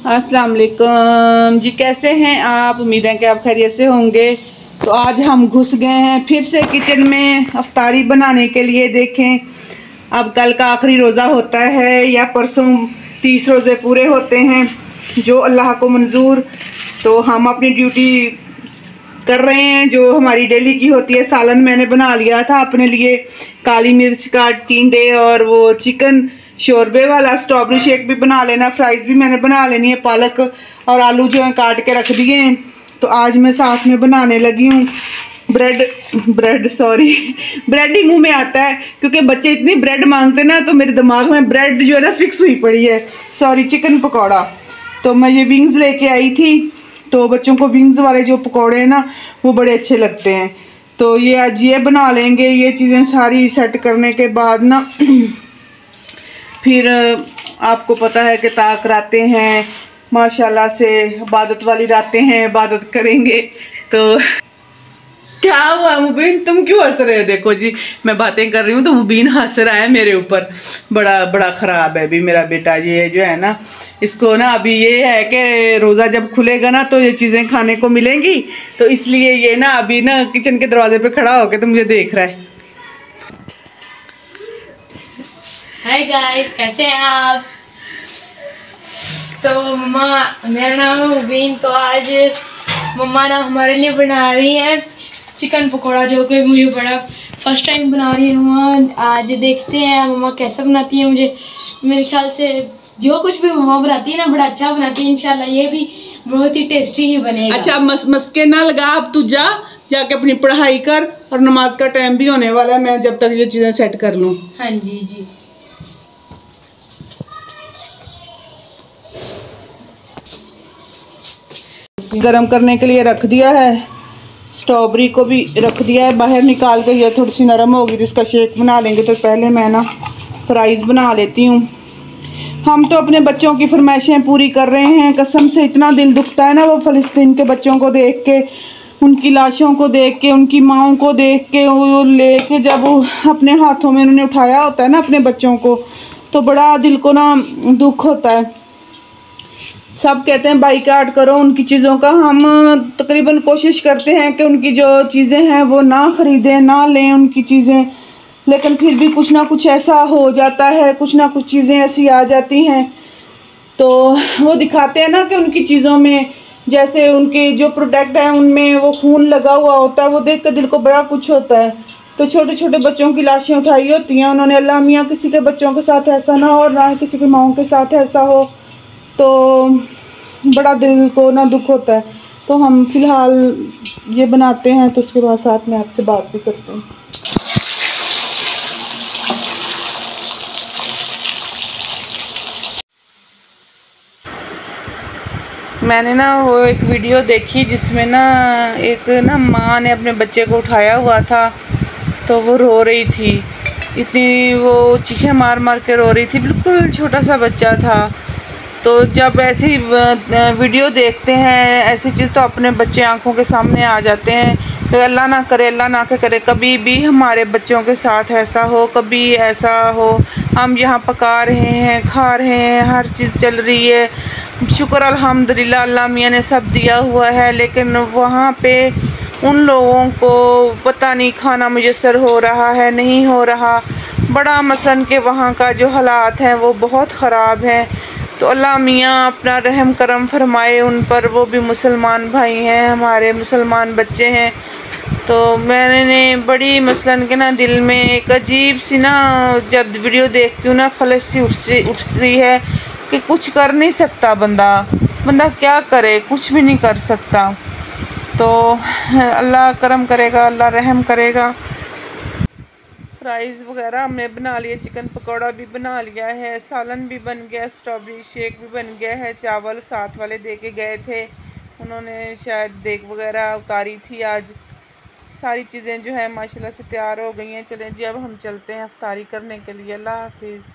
अस्सलाम वालेकुम जी, कैसे हैं आप? उम्मीद है कि आप खैरियत से होंगे। तो आज हम घुस गए हैं फिर से किचन में अफ्तारी बनाने के लिए। देखें, अब कल का आखिरी रोज़ा होता है या परसों 30 रोज़े पूरे होते हैं, जो अल्लाह को मंजूर। तो हम अपनी ड्यूटी कर रहे हैं जो हमारी डेली की होती है। सालन मैंने बना लिया था अपने लिए, काली मिर्च का टिंडे और वो चिकन शोरबे वाला। स्ट्रॉबेरी शेक भी बना लेना, फ्राइज़ भी मैंने बना लेनी है। पालक और आलू जो है काट के रख दिए हैं। तो आज मैं साथ में बनाने लगी हूँ ब्रेड ब्रेड ही मुंह में आता है क्योंकि बच्चे इतनी ब्रेड मांगते ना, तो मेरे दिमाग में ब्रेड जो है ना फिक्स हुई पड़ी है। चिकन पकौड़ा। तो मैं ये विंग्स लेके आई थी, तो बच्चों को विंग्स वाले जो पकौड़े हैं ना वो बड़े अच्छे लगते हैं। तो ये आज ये बना लेंगे। ये चीज़ें सारी सेट करने के बाद ना फिर आपको पता है कि ताक रातें हैं, माशाल्लाह से इबादत वाली रातें हैं, इबादत करेंगे। तो क्या हुआ मुबीन, तुम क्यों हंस रहे हो? देखो जी, मैं बातें कर रही हूँ तो मुबीन हंस रहा है मेरे ऊपर। बड़ा ख़राब है अभी मेरा बेटा। ये जो है ना, इसको ना अभी ये है कि रोज़ा जब खुलेगा ना तो ये चीज़ें खाने को मिलेंगी, तो इसलिए ये ना अभी ना किचन के दरवाजे पे खड़ा होकर तो मुझे देख रहा है। हाय गाइस, कैसे हैं आप? तो मम्मा, मेरा नाम है मुबीन। तो आज मम्मा ना हमारे लिए बना रही हैं चिकन पकोड़ा, जो कि मुझे बड़ा फर्स्ट टाइम बना रही है मम्मा। आज देखते हैं मम्मा कैसे बनाती है। मेरे ख्याल से जो कुछ भी मम्मा बनाती है ना बड़ा अच्छा बनाती है। इंशाल्लाह ये भी बहुत ही टेस्टी ही बनेगा। अच्छा, मस्के ना लगा, अब तू जाके अपनी पढ़ाई कर, और नमाज का टाइम भी होने वाला है। मैं जब तक ये चीज़ें सेट कर लूँ। हाँ जी जी। गरम करने के लिए रख दिया है, स्ट्रॉबेरी को भी रख दिया है बाहर निकाल के। ये थोड़ी सी नरम होगी तो इसका शेक बना लेंगे। तो पहले मैं ना फ्राइज़ बना लेती हूँ। हम तो अपने बच्चों की फरमाइशें पूरी कर रहे हैं। कसम से इतना दिल दुखता है ना वो फ़लस्तीन के बच्चों को देख के, उनकी लाशों को देख के, उनकी माँओं को देख के। वो लेके जब वो अपने हाथों में उन्होंने उठाया होता है ना अपने बच्चों को, तो बड़ा दिल को ना दुख होता है। सब कहते हैं बाइकाट करो उनकी चीज़ों का। हम तकरीबन कोशिश करते हैं कि उनकी जो चीज़ें हैं वो ना ख़रीदें, ना लें उनकी चीज़ें, लेकिन फिर भी कुछ ना कुछ ऐसा हो जाता है, कुछ ना कुछ चीज़ें ऐसी आ जाती हैं। तो वो दिखाते हैं ना कि उनकी चीज़ों में, जैसे उनके जो प्रोडक्ट हैं उनमें वो खून लगा हुआ होता है। वो देख कर दिल को बड़ा कुछ होता है। तो छोटे छोटे बच्चों की लाशें उठाई होती हैं उन्होंने। अल्लाह मियाँ किसी के बच्चों के साथ ऐसा ना हो, और ना किसी की माँओं के साथ ऐसा हो। तो बड़ा दिल को ना दुख होता है। तो हम फ़िलहाल ये बनाते हैं, तो उसके बाद साथ में आपसे बात भी करते हैं। मैंने ना वो एक वीडियो देखी जिसमें ना एक ना माँ ने अपने बच्चे को उठाया हुआ था, तो वो रो रही थी। इतनी वो चीखें मार मार के रो रही थी, बिल्कुल छोटा सा बच्चा था। तो जब ऐसी वीडियो देखते हैं, ऐसी चीज़, तो अपने बच्चे आंखों के सामने आ जाते हैं कि अल्लाह ना करे, अल्लाह ना करे कभी भी हमारे बच्चों के साथ ऐसा हो, कभी ऐसा हो। हम यहाँ पका रहे हैं, खा रहे हैं, हर चीज़ चल रही है, शुक्र अल्हम्दुलिल्लाह, अल्लाह मियाँ ने सब दिया हुआ है। लेकिन वहाँ पे उन लोगों को पता नहीं खाना मुयस्सर हो रहा है, नहीं हो रहा। बड़ा मसलन के वहाँ का जो हालात हैं वो बहुत ख़राब हैं। तो अल्लाह मियाँ अपना रहम करम फरमाए उन पर। वो भी मुसलमान भाई हैं, हमारे मुसलमान बच्चे हैं। तो मैंने बड़ी मसलन के ना दिल में एक अजीब सी ना, जब वीडियो देखती हूँ ना, खलश सी उठती है कि कुछ कर नहीं सकता बंदा क्या करे, कुछ भी नहीं कर सकता। तो अल्लाह करम करेगा, अल्लाह रहम करेगा। फ्राइज़ वगैरह हमने बना लिए, चिकन पकौड़ा भी बना लिया है, सालन भी बन गया, स्ट्रॉबेरी शेक भी बन गया है। चावल साथ वाले दे के गए थे, उन्होंने शायद देग वगैरह उतारी थी आज। सारी चीज़ें जो है माशाल्लाह से तैयार हो गई हैं। चलें जी, अब हम चलते हैं इफ्तारी करने के लिए। अल्लाह हाफिज़।